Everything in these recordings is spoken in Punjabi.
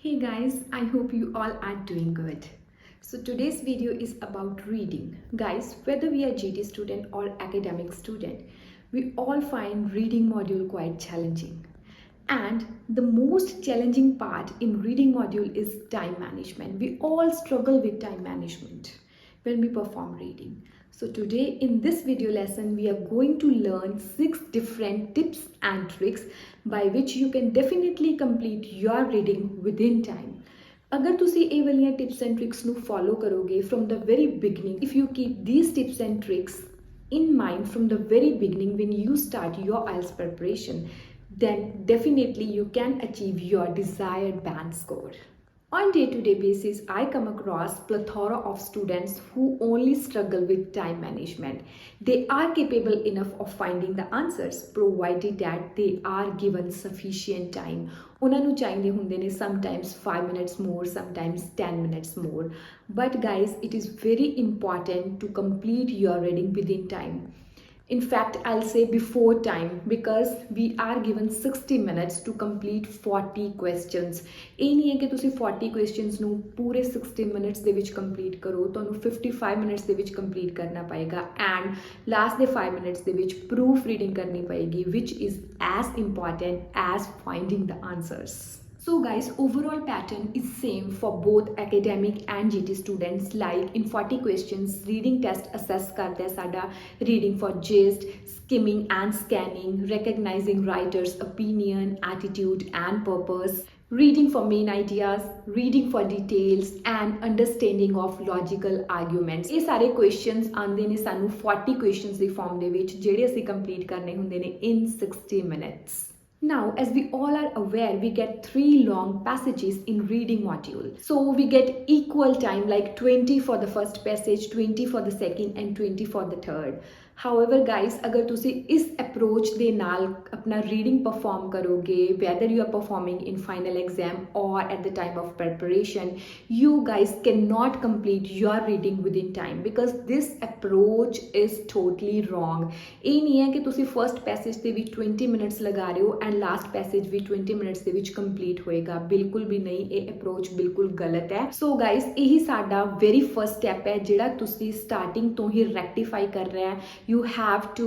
Hey guys, I hope you all are doing good. So today's video is about reading. Guys, whether we are GT student or academic student, we all find reading module quite challenging. And the most challenging part in reading module is time management. We all struggle with time management when we perform reading. So today in this video lesson, we are going to learn 6 different tips and tricks by which you can definitely complete your reading within time. अगर तुसी ये वाली tips and tricks ਨੂੰ follow ਕਰੋਗੇ from the very beginning, if you keep these tips and tricks in mind from the very beginning when you start your IELTS preparation, then definitely you can achieve your desired band score. On day-to-day basis, I come across plethora of students who only struggle with time management. They are capable enough of finding the answers provided that they are given sufficient time. ਉਹਨਾਂ ਨੂੰ ਚਾਹੀਦੇ ਹੁੰਦੇ ਨੇ sometimes 5 minutes more, sometimes 10 minutes more. But guys, it is very important to complete your reading within time. In fact, I'll say before time, because we are given 60 minutes to complete 40 questions. ਇਹ ਨਹੀਂ ਹੈ ਕਿ ਤੁਸੀਂ 40 questions ਨੂੰ ਪੂਰੇ 60 minutes ਦੇ ਵਿੱਚ complete ਕਰੋ, ਤੁਹਾਨੂੰ 55 minutes ਦੇ ਵਿੱਚ complete ਕਰਨਾ ਪਏਗਾ and last ਦੇ 5 minutes ਦੇ ਵਿੱਚ proof reading ਕਰਨੀ ਪਏਗੀ, which is as important as finding the answers. So guys, overall pattern is same for both academic and GT students. Like in 40 questions, reading test assess करता है साडा reading for gist, skimming and scanning, recognizing writer's opinion, attitude and purpose, reading for main ideas, reading for details and understanding of logical arguments. ਇਹ ਸਾਰੇ questions ਆਉਂਦੇ ਨੇ ਸਾਨੂੰ 40 questions ਦੀ form ਦੇ ਵਿੱਚ ਜਿਹੜੇ ਅਸੀਂ complete ਕਰਨੇ ਹੁੰਦੇ ਨੇ in 60 minutes. Now, as we all are aware, we get 3 long passages in reading module. So we get equal time, like 20 for the first passage, 20 for the second and 20 for the third. However guys, अगर तुसी इस approach दे नाल अपना reading perform करोगे, whether you are performing in final exam or at the time of preparation, you guys cannot complete your reading within time because this approach is totally wrong. ਇਹ ਨਹੀਂ ਹੈ ਕਿ ਤੁਸੀਂ first passage ਦੇ ਵਿੱਚ 20 minutes ਲਗਾ ਰਹੇ ਹੋ and last passage we 20 minutes ਦੇ ਵਿੱਚ complete ਹੋਏਗਾ, ਬਿਲਕੁਲ ਵੀ ਨਹੀਂ, ਇਹ approach ਬਿਲਕੁਲ ਗਲਤ ਹੈ. So guys, ਇਹੀ ਸਾਡਾ very first step ਹੈ ਜਿਹੜਾ ਤੁਸੀਂ starting ਤੋਂ ਹੀ rectify ਕਰ ਰਹੇ ਹੈ. You have to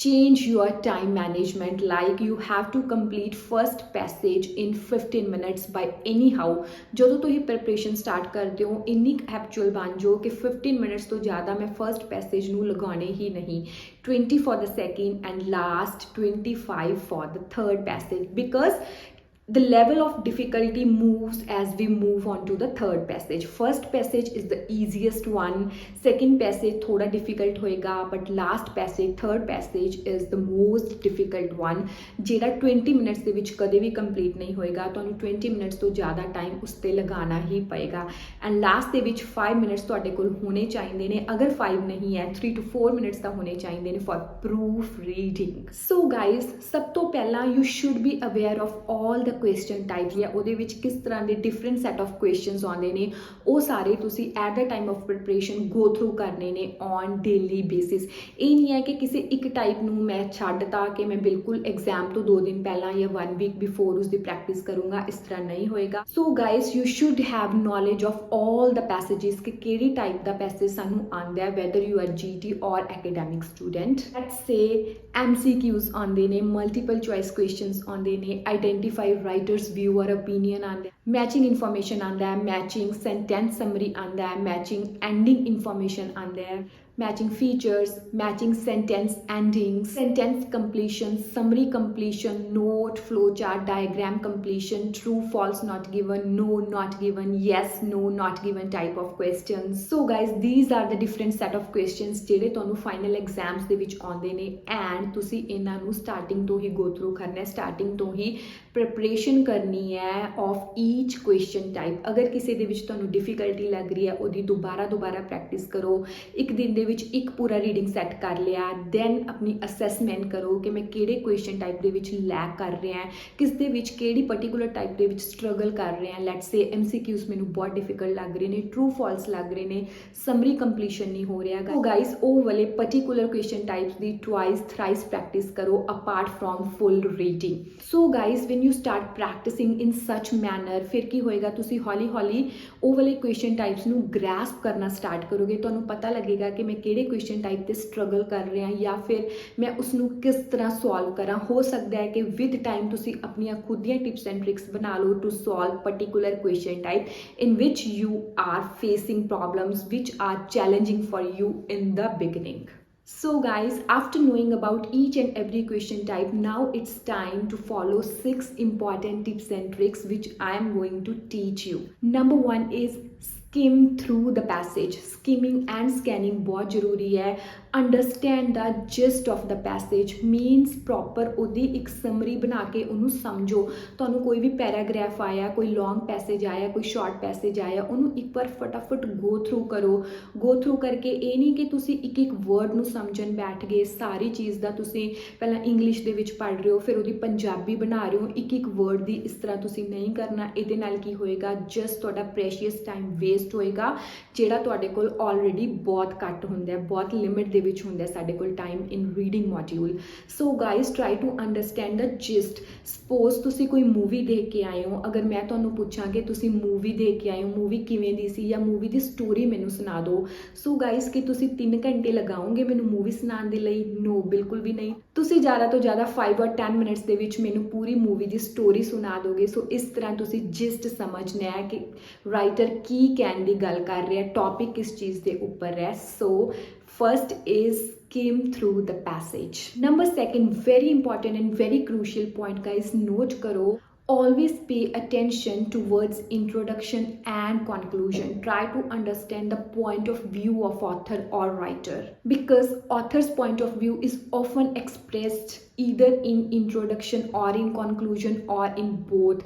change your time management, like you have to complete first passage in 15 minutes by anyhow. ਜਦੋਂ ਤੁਸੀਂ preparation start ਕਰਦੇ ਹੋ ਇੰਨੀ habitual ਬਣ ਜਾਓ ਕਿ 15 minutes ਤੋਂ ਜ਼ਿਆਦਾ ਮੈਂ first passage ਨੂੰ ਲਗਾਉਣੇ ਹੀ ਨਹੀਂ, 20 for the second and last 25 for the third passage, because the level of difficulty moves as we move on to the third passage. First passage is the easiest one, second passage thoda difficult hoega, but last passage, third passage is the most difficult one, jehda 20 minutes de vich kade bhi complete nahi hoega, tonu 20 minutes to zyada time us te lagana hi payega. And last de vich 5 minutes ਤੁਹਾਡੇ ਕੋਲ ਹੋਣੇ ਚਾਹੀਦੇ ਨੇ, ਅਗਰ 5 ਨਹੀਂ ਹੈ 3 to 4 minutes ਤਾਂ ਹੋਣੇ ਚਾਹੀਦੇ ਨੇ for proof reading. So guys, ਸਭ ਤੋਂ ਪਹਿਲਾਂ you should be aware of all the question types या ਉਹਦੇ ਵਿੱਚ ਕਿਸ ਤਰ੍ਹਾਂ ਦੇ different set of questions ਆਉਂਦੇ ਨੇ, ਉਹ ਸਾਰੇ ਤੁਸੀਂ at the time of preparation go through ਕਰਨੇ ਨੇ on daily basis. ਇਹ ਨਹੀਂ ਹੈ ਕਿ ਕਿਸੇ ਇੱਕ type ਨੂੰ ਮੈਂ ਛੱਡਤਾ ਕਿ ਮੈਂ ਬਿਲਕੁਲ exam ਤੋਂ 2 ਦਿਨ ਪਹਿਲਾਂ ਜਾਂ 1 week before ਉਸਦੀ practice ਕਰੂੰਗਾ, ਇਸ ਤਰ੍ਹਾਂ ਨਹੀਂ ਹੋਏਗਾ. So guys, you should have knowledge of all the passages ਕਿ ਕਿਹੜੀ type ਦਾ passage ਸਾਨੂੰ ਆਉਂਦਾ ਹੈ, whether you are GT or academic student. Let's say MCQs ਆਉਂਦੇ ਨੇ, multiple choice questions ਆਉਂਦੇ ਨੇ, identify writer's view or opinion ਆਉਂਦਾ, matching information ਆਉਂਦਾ ਹੈ, matching sentence summary ਆਉਂਦਾ ਹੈ, matching ending information ਆਉਂਦਾ ਹੈ, matching features, matching sentence endings, sentence completion, summary completion, note, flowchart, diagram completion, true, false, not given, no, not given, yes, no, not given type of questions. So guys, these are the different set of questions ਜਿਹੜੇ ਤੁਹਾਨੂੰ final exams ਦੇ ਵਿੱਚ ਆਉਂਦੇ ਨੇ and ਤੁਸੀਂ ਇਹਨਾਂ ਨੂੰ starting ਤੋਂ ਹੀ go through ਕਰਨਾ ਹੈ, starting ਤੋਂ ਹੀ preparation ਕਰਨੀ ਹੈ of each question type. ਅਗਰ ਕਿਸੇ ਦੇ ਵਿੱਚ ਤੁਹਾਨੂੰ difficulty ਲੱਗ ਰਹੀ ਹੈ, ਉਹਦੀ ਦੁਬਾਰਾ practice ਕਰੋ, ਇੱਕ ਦਿਨ ਦੇ ਦੇ ਵਿੱਚ ਇੱਕ ਪੂਰਾ ਰੀਡਿੰਗ ਸੈੱਟ ਕਰ ਲਿਆ, ਦੈਨ ਆਪਣੀ ਅਸੈਸਮੈਂਟ ਕਰੋ ਕਿ ਮੈਂ ਕਿਹੜੇ ਕੁਐਸਚਨ ਟਾਈਪ ਦੇ ਵਿੱਚ ਲੈਕ ਕਰ ਰਿਹਾ, ਕਿਸ ਦੇ ਵਿੱਚ ਕਿਹੜੀ ਪਾਰਟਿਕੂਲਰ ਟਾਈਪ ਦੇ ਵਿੱਚ ਸਟਰਗਲ ਕਰ ਰਿਹਾ। ਲੈਟਸ ਸੇ MCQs ਮੈਨੂੰ ਬਹੁਤ ਡਿਫਿਕਲਟ ਲੱਗ ਰਹੇ ਨੇ, ਟਰੂ ਫਾਲਸ ਲੱਗ ਰਹੇ ਨੇ, ਸਮਰੀ ਕੰਪਲੀਸ਼ਨ ਨਹੀਂ ਹੋ ਰਿਹਾ। ਸੋ ਗਾਈਸ ਉਹ ਵਾਲੇ ਪਾਰਟਿਕੂਲਰ ਕੁਐਸਚਨ ਟਾਈਪਸ ਦੀ ਟਵਾਈਸ ਥਰਾਈਸ ਪ੍ਰੈਕਟਿਸ ਕਰੋ apart from full reading. So guys when you start practising in such manner, ਫਿਰ ਕੀ ਹੋਏਗਾ, ਤੁਸੀਂ ਹੌਲੀ ਹੌਲੀ ਉਹ ਵਾਲੇ ਕੁਐਸਚਨ ਟਾਈਪਸ ਨੂੰ ਗ੍ਰੈਸਪ ਕਰਨਾ ਸਟਾਰਟ ਕਰੋਗੇ। ਤੁਹਾਨੂੰ ਪਤਾ ਲੱਗੇਗਾ ਕਿ ਮੈਂ ਕਿਹੜੇ ਕੁਐਸਚਨ ਟਾਈਪ ਤੇ ਸਟਰਗਲ ਕਰ ਰਿਹਾ ਜਾਂ ਫਿਰ ਮੈਂ ਉਸ ਨੂੰ ਕਿਸ ਤਰ੍ਹਾਂ ਸੋਲਵ ਕਰਾਂ। ਹੋ ਸਕਦਾ ਹੈ ਕਿ ਵਿਦ ਟਾਈਮ ਤੁਸੀਂ ਆਪਣੀਆਂ ਖੁਦ ਦੀਆਂ ਟਿਪਸ ਐਂਡ ਟ੍ਰਿਕਸ ਬਣਾ ਲਓ to solve particular question type in which you are facing problems which are challenging for you in the beginning. So guys, after knowing about each and every question type, now it's time to follow 6 important tips and tricks which I am going to teach you. Number 1 is skim through the passage. Skimming and scanning बहुत ਜ਼ਰੂਰੀ ਹੈ। Understand the gist of the passage means proper ਉਹਦੀ ਇੱਕ ਸਮਰੀ ਬਣਾ ਕੇ ਉਹਨੂੰ ਸਮਝੋ। ਤੁਹਾਨੂੰ ਕੋਈ ਵੀ ਪੈਰਾਗ੍ਰਾਫ ਆਇਆ, ਕੋਈ ਲੌਂਗ ਪੈਸੇਜ ਆਇਆ, ਕੋਈ ਸ਼ਾਰਟ ਪੈਸੇਜ ਆਇਆ, ਉਹਨੂੰ ਇੱਕ ਵਾਰ ਫਟਾਫਟ ਗੋ ਥਰੂ ਕਰੋ। ਗੋ ਥਰੂ ਕਰਕੇ ਇਹ ਨਹੀਂ ਕਿ ਤੁਸੀਂ ਇੱਕ ਇੱਕ ਵਰਡ ਨੂੰ ਸਮਝਣ ਬੈਠ ਗਏ, ਸਾਰੀ ਚੀਜ਼ ਦਾ ਤੁਸੀਂ ਪਹਿਲਾਂ ਇੰਗਲਿਸ਼ ਦੇ ਵਿੱਚ ਪੜ੍ਹ ਰਹੇ ਹੋ ਫਿਰ ਉਹਦੀ ਪੰਜਾਬੀ ਬਣਾ ਰਹੇ ਹੋ, ਇੱਕ ਇੱਕ ਵਰਡ ਦੀ। ਇਸ ਤਰ੍ਹਾਂ ਤੁਸੀਂ ਨਹੀਂ ਕਰਨਾ। ਇਹਦੇ ਨਾਲ ਕੀ ਹੋਏਗਾ, ਜਸਟ ਤੁਹਾਡਾ ਪ੍ਰੈਸ਼ੀਅਸ ਟਾਈਮ ਵੇਸਟ ਹੋਏਗਾ ਜਿਹੜਾ ਤੁਹਾਡੇ ਕੋਲ ਆਲਰੇਡੀ ਬਹੁਤ ਘੱਟ ਹੁੰਦਾ ਹੈ, ਬਹੁਤ ਲਿਮਿਟ ਦੇ ਵਿੱਚ ਹੁੰਦਾ ਸਾਡੇ ਕੋਲ time in reading module. So guys try to understand the gist. Suppose ਤੁਸੀਂ ਕੋਈ ਮੂਵੀ ਦੇਖ ਕੇ ਆਏ ਹੋ, ਅਗਰ ਮੈਂ ਤੁਹਾਨੂੰ ਪੁੱਛਾਂ ਕਿ ਤੁਸੀਂ ਮੂਵੀ ਦੇਖ ਕੇ ਆਏ ਹੋ, ਮੂਵੀ ਕਿਵੇਂ ਦੀ ਸੀ ਜਾਂ ਮੂਵੀ ਦੀ ਸਟੋਰੀ ਮੈਨੂੰ ਸੁਣਾ ਦਿਓ। ਸੋ ਗਾਈਜ਼ ਕਿ ਤੁਸੀਂ 3 ਘੰਟੇ ਲਗਾਓਗੇ ਮੈਨੂੰ ਮੂਵੀ ਸੁਣਾਉਣ ਦੇ ਲਈ? ਨੋ, ਬਿਲਕੁਲ ਵੀ ਨਹੀਂ। ਤੁਸੀਂ ਜ਼ਿਆਦਾ ਤੋਂ ਜ਼ਿਆਦਾ 5 or 10 ਮਿੰਟਸ ਦੇ ਵਿੱਚ ਮੈਨੂੰ ਪੂਰੀ ਮੂਵੀ ਦੀ ਸਟੋਰੀ ਸੁਣਾ ਦੋਗੇ। ਸੋ ਇਸ ਤਰ੍ਹਾਂ ਤੁਸੀਂ ਜਿਸਟ ਸਮਝਣਾ ਹੈ ਕਿ ਰਾਈਟਰ ਕੀ ਕਹਿਣ ਦੀ ਗੱਲ ਕਰ ਰਿਹਾ, ਟੌਪਿਕ ਕਿਸ ਚੀਜ਼ ਦੇ ਉੱਪਰ ਹੈ। ਸੋ first is skim through the passage. Number 2, very important and very crucial point guys, note karo, always pay attention towards introduction and conclusion. Try to understand the point of view of author or writer, because author's point of view is often expressed either in introduction or in conclusion or in both.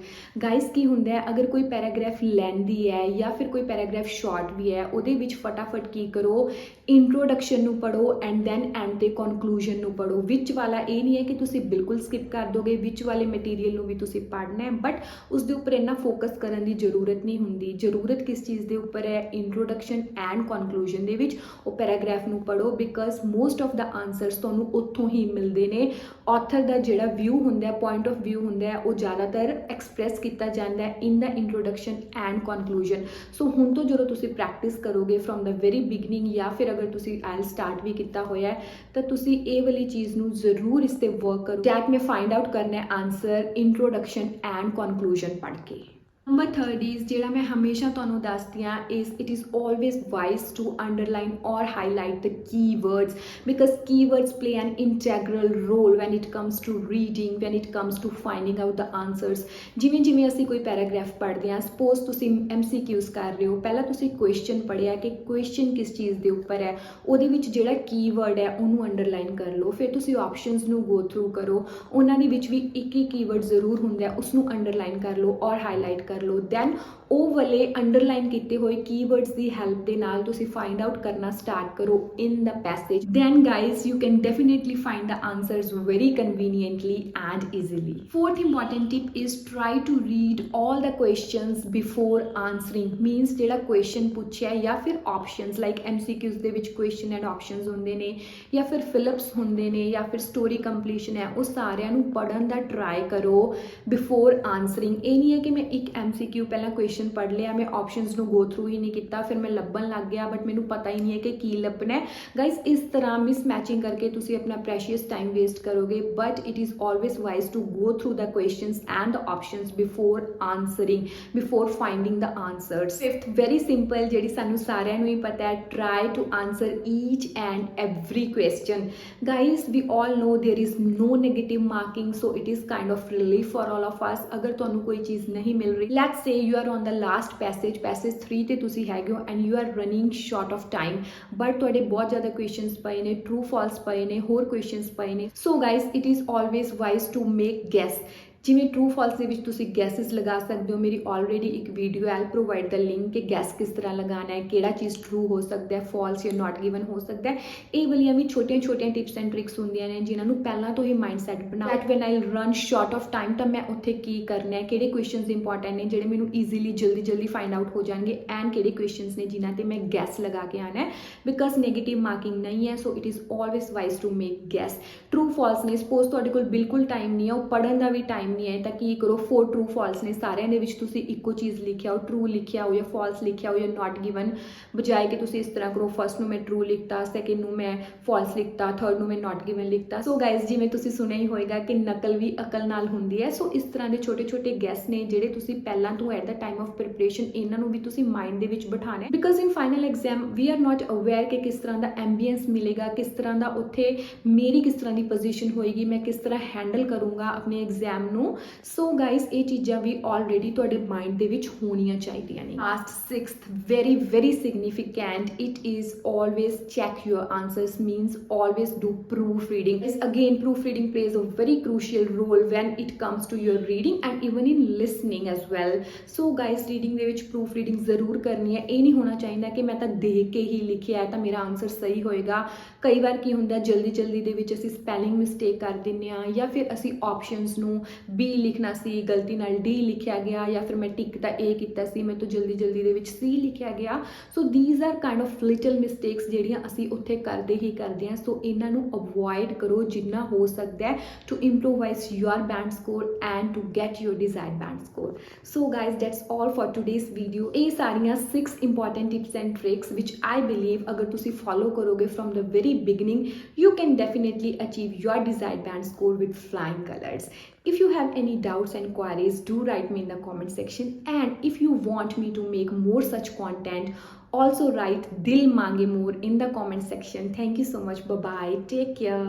guys ਕੀ ਹੁੰਦਾ ਹੈ, ਅਗਰ ਕੋਈ ਪੈਰਾਗ੍ਰਾਫ ਲੈਂਦੀ ਹੈ ਜਾਂ ਫਿਰ ਕੋਈ ਪੈਰਾਗ੍ਰਾਫ ਸ਼ਾਰਟ ਵੀ ਹੈ, ਉਹਦੇ ਵਿੱਚ ਫਟਾਫਟ ਕੀ ਕਰੋ, ਇੰਟਰੋਡਕਸ਼ਨ ਨੂੰ ਪੜ੍ਹੋ ਐਂਡ ਦੈਨ ਐਂਡ ਤੇ conclusion ਨੂੰ ਪੜ੍ਹੋ। ਵਿੱਚ ਵਾਲਾ ਇਹ ਨਹੀਂ ਹੈ ਕਿ ਤੁਸੀਂ ਬਿਲਕੁਲ ਸਕਿਪ ਕਰ ਦੋਗੇ, ਵਿੱਚ ਵਾਲੇ ਮਟੀਰੀਅਲ ਨੂੰ ਵੀ ਤੁਸੀਂ ਪੜ੍ਹਨਾ ਹੈ, ਬਟ ਉਸ ਦੇ ਉੱਪਰ ਇੰਨਾ ਫੋਕਸ ਕਰਨ ਦੀ ਜ਼ਰੂਰਤ ਨਹੀਂ ਹੁੰਦੀ। ਜ਼ਰੂਰਤ ਕਿਸ ਚੀਜ਼ ਦੇ ਉੱਪਰ ਹੈ, ਇੰਟਰੋਡਕਸ਼ਨ ਐਂਡ conclusion ਦੇ ਵਿੱਚ ਉਹ ਪੈਰਾਗ੍ਰਾਫ ਨੂੰ ਪੜ੍ਹੋ, because most of the answers ਤੁਹਾਨੂੰ ਉੱਥੋਂ ਹੀ ਮਿਲਦੇ ਨੇ। ਆਥਰ ਦਾ ਜਿਹੜਾ ਵਿਊ ਹੁੰਦਾ, ਪੁਆਇੰਟ ਆਫ ਵਿਊ ਹੁੰਦਾ, ਉਹ ਜ਼ਿਆਦਾਤਰ ਐਕਸਪ੍ਰੈਸ ਕੀਤਾ ਜਾਂਦਾ ਇਨ ਦਾ ਇੰਟਰੋਡਕਸ਼ਨ ਐਂਡ conclusion। ਸੋ ਹੁਣ ਤੋਂ ਜਦੋਂ ਤੁਸੀਂ ਪ੍ਰੈਕਟਿਸ ਕਰੋਗੇ ਫਰੋਮ ਦਾ ਵੈਰੀ ਬਿਗਨਿੰਗ, ਜਾਂ ਫਿਰ ਅਗਰ ਤੁਸੀਂ ਆਇਲ ਸਟਾਰਟ ਵੀ ਕੀਤਾ ਹੋਇਆ ਹੈ ਤਾਂ ਤੁਸੀਂ ਇਹ ਵਾਲੀ ਚੀਜ਼ ਨੂੰ ਜ਼ਰੂਰ ਇਸ 'ਤੇ ਵਰਕ ਕਰੋ। ਡੈਟ ਮੈਂ ਫਾਈਂਡ ਆਊਟ ਕਰਨਾ ਹੈ ਆਨਸਰ ਇੰਟਰੋਡਕਸ਼ਨ ਐਂਡ conclusion ਪੜ੍ਹ ਕੇ। Number 3 is ਜਿਹੜਾ ਮੈਂ ਹਮੇਸ਼ਾ ਤੁਹਾਨੂੰ ਦੱਸਦੀ ਹਾਂ is it is always wise to underline or highlight the keywords, because keywords play an integral role when it comes to reading, when it comes to finding out the answers. ਜਿਵੇਂ ਜਿਵੇਂ ਅਸੀਂ ਕੋਈ ਪੈਰਾਗ੍ਰਾਫ ਪੜ੍ਹਦੇ ਹਾਂ, ਸਪੋਜ਼ ਤੁਸੀਂ MCQs ਕਰ ਰਹੇ ਹੋ, ਪਹਿਲਾਂ ਤੁਸੀਂ ਕੁਐਸਚਨ ਪੜ੍ਹਿਆ ਕਿ ਕੁਐਸਚਨ ਕਿਸ ਚੀਜ਼ ਦੇ ਉੱਪਰ ਹੈ, ਉਹਦੇ ਵਿੱਚ ਜਿਹੜਾ ਕੀਵਰਡ ਹੈ ਉਹਨੂੰ ਅੰਡਰਲਾਈਨ ਕਰ ਲਓ। ਫਿਰ ਤੁਸੀਂ ਆਪਸ਼ਨਸ ਨੂੰ ਗੋ ਥਰੂ ਕਰੋ, ਉਹਨਾਂ ਦੇ ਵਿੱਚ ਵੀ ਇੱਕ ਹੀ ਕੀਵਰਡ ਜ਼ਰੂਰ ਹੁੰਦਾ, ਉਸਨੂੰ ਅੰਡਰਲਾਈਨ ਕਰ ਲਓ ਔਰ ਹਾਈਲਾਈਟ ਕਰ ਲਓ। ਦੈਨ ਉਹ ਵਾਲੇ ਅੰਡਰਲਾਈਨ ਕੀਤੇ ਹੋਏ ਕੀਵਰਡਸ ਦੀ ਹੈਲਪ ਦੇ ਨਾਲ ਤੁਸੀਂ ਫਾਈਂਡ ਆਊਟ ਕਰਨਾ ਸਟਾਰਟ ਕਰੋ in the passage. Then guys you can definitely find the answers very conveniently and easily. 4th important tip is try to read all the questions before answering. Means ਜਿਹੜਾ ਕੁਐਸਚਨ ਪੁੱਛਿਆ ਜਾਂ ਫਿਰ ਆਪਸ਼ਨਸ ਲਾਈਕ MCQs ਦੇ ਵਿੱਚ ਕੁਐਸਚਨ ਐਂਡ ਆਪਸ਼ਨਸ ਹੁੰਦੇ ਨੇ, ਜਾਂ ਫਿਰ ਫਿਲਿਪਸ ਹੁੰਦੇ ਨੇ, ਜਾਂ ਫਿਰ ਸਟੋਰੀ ਕੰਪਲੀਸ਼ਨ ਹੈ, ਉਹ ਸਾਰਿਆਂ ਨੂੰ ਪੜ੍ਹਨ ਦਾ ਟਰਾਈ ਕਰੋ ਬਿਫੋਰ ਆਨਸਰਿੰਗ। ਇਹ ਨਹੀਂ ਹੈ ਕਿ ਮੈਂ ਇੱਕ MCQ ਪਹਿਲਾਂ ਕੁਐਸਚਨ ਪੜ੍ਹ ਲਿਆ, ਮੈਂ ਆਪਸ਼ਨਸ ਨੂੰ ਗੋ ਥਰੂ ਹੀ ਨਹੀਂ ਕੀਤਾ, ਫਿਰ ਮੈਂ ਲੱਭਣ ਲੱਗ ਗਿਆ ਬਟ ਮੈਨੂੰ ਪਤਾ ਹੀ ਨਹੀਂ ਹੈ ਕਿ ਕੀ ਲੱਭਣਾ ਹੈ। ਗਾਈਜ਼ ਇਸ ਤਰ੍ਹਾਂ ਮਿਸਮੈਚਿੰਗ ਕਰਕੇ ਤੁਸੀਂ ਆਪਣਾ ਪ੍ਰੈਸ਼ੀਅਸ ਟਾਈਮ ਵੇਸਟ ਕਰੋਗੇ, but it is always wise to go through the questions and the options before answering, before finding the answers. 5th very simple, ਜਿਹੜੀ ਸਾਨੂੰ ਸਾਰਿਆਂ ਨੂੰ ਹੀ ਪਤਾ ਹੈ, try to answer each and every question. Guys we all know there is no negative marking, so it is kind of relief for all of us। ਅਗਰ ਤੁਹਾਨੂੰ ਕੋਈ ਚੀਜ਼ ਨਹੀਂ ਮਿਲ ਰਹੀ, let's say you are on the last passage 3 ਤੇ ਤੁਸੀਂ ਹੈਗੇ ਹੋ and you are running short of time, but ਤੁਹਾਡੇ ਬਹੁਤ ਜ਼ਿਆਦਾ questions ਪਏ ਨੇ, true false ਪਏ ਨੇ, ਹੋਰ questions ਪਏ ਨੇ। so guys it is always wise to make guess। ਜਿਵੇਂ ਟਰੂ ਫਾਲਸ ਦੇ ਵਿੱਚ ਤੁਸੀਂ ਗੈਸਿਸ ਲਗਾ ਸਕਦੇ ਹੋ। ਮੇਰੀ ਆਲਰੇਡੀ ਇੱਕ ਵੀਡੀਓ ਆਈ ਪ੍ਰੋਵਾਈਡ ਦਾ ਲਿੰਕ ਕਿ ਗੈਸ ਕਿਸ ਤਰ੍ਹਾਂ ਲਗਾਉਣਾ ਹੈ, ਕਿਹੜਾ ਚੀਜ਼ ਟਰੂ ਹੋ ਸਕਦਾ ਹੈ, ਫਾਲਸ ਜਾਂ ਨਾਟ ਗਿਵਨ ਹੋ ਸਕਦਾ ਹੈ। ਇਹ ਵਾਲੀਆਂ ਵੀ ਛੋਟੀਆਂ ਟਿਪਸ ਐਂਡ ਟ੍ਰਿਕਸ ਹੁੰਦੀਆਂ ਨੇ ਜਿਨ੍ਹਾਂ ਨੂੰ ਪਹਿਲਾਂ ਤੋਂ ਹੀ ਮਾਈਂਡ ਸੈਟ ਬਣਾ that van I run short of time ਤਾਂ ਮੈਂ ਉੱਥੇ ਕੀ ਕਰਨਾ ਹੈ, ਕਿਹੜੇ ਕੁਐਸਚਨਸ ਇੰਪੋਰਟੈਂਟ ਨੇ ਜਿਹੜੇ ਮੈਨੂੰ ਈਜ਼ੀਲੀ ਜਲਦੀ ਫਾਈਂਡ ਆਊਟ ਹੋ ਜਾਣਗੇ, ਐਂਡ ਕਿਹੜੇ ਕੁਐਸਚਨਸ ਨੇ ਜਿਨ੍ਹਾਂ ਤੇ ਮੈਂ ਗੈਸ ਲਗਾ ਕੇ ਆਣਾ ਹੈ। ਬਿਕਾਜ਼ ਨੈਗੇਟਿਵ ਮਾਰਕਿੰਗ ਨਹੀਂ ਹੈ, so it is always wise to make guess. True false ਨੇ, ਸਪੋਜ਼ ਤੁਹਾਡੇ ਕੋਲ ਬਿਲਕੁਲ ਟਾਈਮ ਨਹੀਂ ਹੈ, ਉਹ ਪੜ੍ਹਨ ਦਾ ਵੀ ਟਾਈਮ ਨਹੀਂ ਹੈ, ਤਾਂ ਕੀ ਕਰੋ 4 ਟਰੂ ਫਾਲਸ ਨੇ, ਸਾਰਿਆਂ ਦੇ ਵਿੱਚ ਤੁਸੀਂ ਇੱਕੋ ਚੀਜ਼ ਲਿਖਿਆ ਹੋ, ਟਰੂ ਲਿਖਿਆ ਹੋ ਜਾਂ ਫਾਲਸ ਲਿਖਿਆ ਹੋ ਜਾਂ ਨਾਟ ਗਿਵਨ, ਬਜਾਏ ਕਿ ਤੁਸੀਂ ਇਸ ਤਰ੍ਹਾਂ ਕਰੋ ਫਸਟ ਨੂੰ ਮੈਂ ਟਰੂ ਲਿਖਤਾ, ਸੈਕਿੰਡ ਨੂੰ ਮੈਂ ਫਾਲਸ ਲਿਖਤਾ, ਥਰਡ ਨੂੰ ਮੈਂ ਨਾਟ ਗਿਵਨ ਲਿਖਤਾ। ਸੋ ਗਾਇਜ਼ ਜਿਵੇਂ ਤੁਸੀਂ ਸੁਣਿਆ ਹੀ ਹੋਏਗਾ ਕਿ ਨਕਲ ਵੀ ਅਕਲ ਨਾਲ ਹੁੰਦੀ ਹੈ। ਸੋ ਇਸ ਤਰ੍ਹਾਂ ਦੇ ਛੋਟੇ ਗੈਸ ਨੇ ਜਿਹੜੇ ਤੁਸੀਂ ਪਹਿਲਾਂ ਤੋਂ at the time of preparation ਇਹਨਾਂ ਨੂੰ ਵੀ ਤੁਸੀਂ ਮਾਈਂਡ ਦੇ ਵਿੱਚ ਬਿਠਾਣਾ ਹੈ। Because in final exam we are not aware ਕਿ ਕਿਸ ਤਰ੍ਹਾਂ ਦਾ ਐਂਬੀਐਂਸ ਮਿਲੇਗਾ, ਕਿਸ ਤਰ੍ਹਾਂ ਦਾ ਉੱਥੇ ਮੇਰੀ ਕਿਸ ਤਰ੍ਹਾਂ ਦੀ ਪੋਜੀਸ਼ਨ ਹੋਏਗੀ, ਮੈਂ ਕਿਸ ਤਰ੍ਹਾਂ ਹੈਂਡਲ ਕਰੂੰਗਾ ਆਪਣੇ ਐਗਜ਼ਾਮ ਨੂੰ। ਸੋ ਗਾਇਜ਼ ਇਹ ਚੀਜ਼ਾਂ ਵੀ ਆਲਰੇਡੀ ਤੁਹਾਡੇ ਮਾਈਂਡ ਦੇ ਵਿੱਚ ਹੋਣੀਆਂ ਚਾਹੀਦੀਆਂ ਨੇ। Last 6th very significant, it is always check your answers, means always do proofreading. Again, proofreading plays a very crucial role when it comes to your reading and even in listening as well. So guys, reading ਦੇ ਵਿੱਚ proofreading ਜ਼ਰੂਰ ਕਰਨੀ ਹੈ। ਇਹ ਨਹੀਂ ਹੋਣਾ ਚਾਹੀਦਾ ਕਿ ਮੈਂ ਤਾਂ ਦੇਖ ਕੇ ਹੀ ਲਿਖਿਆ ਹੈ ਤਾਂ ਮੇਰਾ ਆਨਸਰ ਸਹੀ ਹੋਏਗਾ। ਕਈ ਵਾਰ ਕੀ ਹੁੰਦਾ ਜਲਦੀ ਦੇ ਵਿੱਚ ਅਸੀਂ ਸਪੈਲਿੰਗ ਮਿਸਟੇਕ ਕਰ ਦਿੰਦੇ ਹਾਂ, ਜਾਂ ਫਿਰ ਅਸੀਂ ਆਪਸ਼ਨਸ ਨੂੰ B ਲਿਖਣਾ ਸੀ ਗਲਤੀ ਨਾਲ D ਲਿਖਿਆ ਗਿਆ, ਜਾਂ ਫਿਰ ਮੈਂ ਟਿਕ ਤਾਂ A ਕੀਤਾ ਸੀ, ਮੈਂ ਤੋਂ ਜਲਦੀ ਦੇ ਵਿੱਚ C ਲਿਖਿਆ ਗਿਆ। ਸੋ these are kind of little mistakes ਜਿਹੜੀਆਂ ਅਸੀਂ ਉੱਥੇ ਕਰਦੇ ਹੀ ਕਰਦੇ ਹਾਂ। ਸੋ ਇਹਨਾਂ ਨੂੰ ਅਵੋਇਡ ਕਰੋ ਜਿੰਨਾ ਹੋ ਸਕਦਾ ਹੈ to improvise your band score and to get your desired band score. So guys, that's all for today's video. ਇਹ ਸਾਰੀਆਂ 6 important tips and tricks which I believe ਅਗਰ ਤੁਸੀਂ follow ਕਰੋਗੇ from the very beginning, you can definitely achieve your desired band score with flying colors. If you have any doubts and queries, do write me in the comment section. And if you want me to make more such content, also write Dil Mange More in the comment section. Thank you so much. Bye bye. Take care.